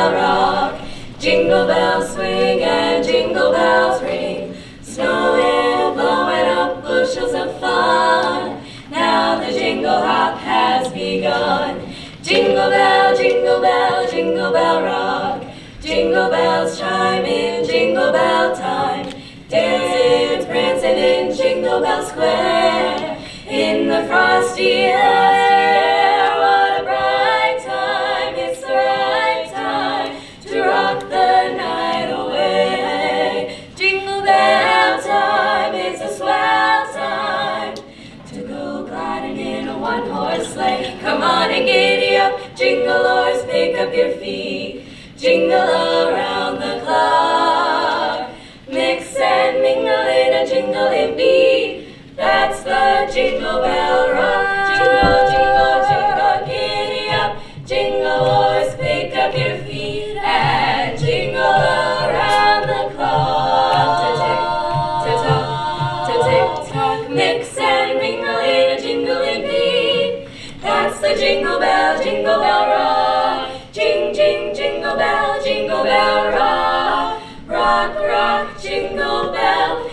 bell rock. Jingle bells swing and jingle bells ring. Snowing, blowing up bushels of fun. Now the jingle hop has begun. Jingle bell, jingle bell, jingle bell rock. Jingle bells chime in jingle bell time. Dancing, prancing in Jingle Bell Square. In the frosty air, what a bright time. It's the right time to rock the night away. Jingle bell time, it's a swell time to go gliding in a one-horse sleigh. Come on and giddy up, jingle-oars, pick up your feet. Jingle around the clock. Mix and mingle in a jingling beat. That's the Jingle Bell Rock. Jingle, jingle, jingle, giddy up. Jingle-oars, pick up your feet and jingle around the clock. Ta-tick, ta-tock, ta-tick-tock. Mix and mingle in a jingling beat. That's the Jingle Bell Rock. Jing, jing, jingle bell rock. Rock, rock, jingle bell.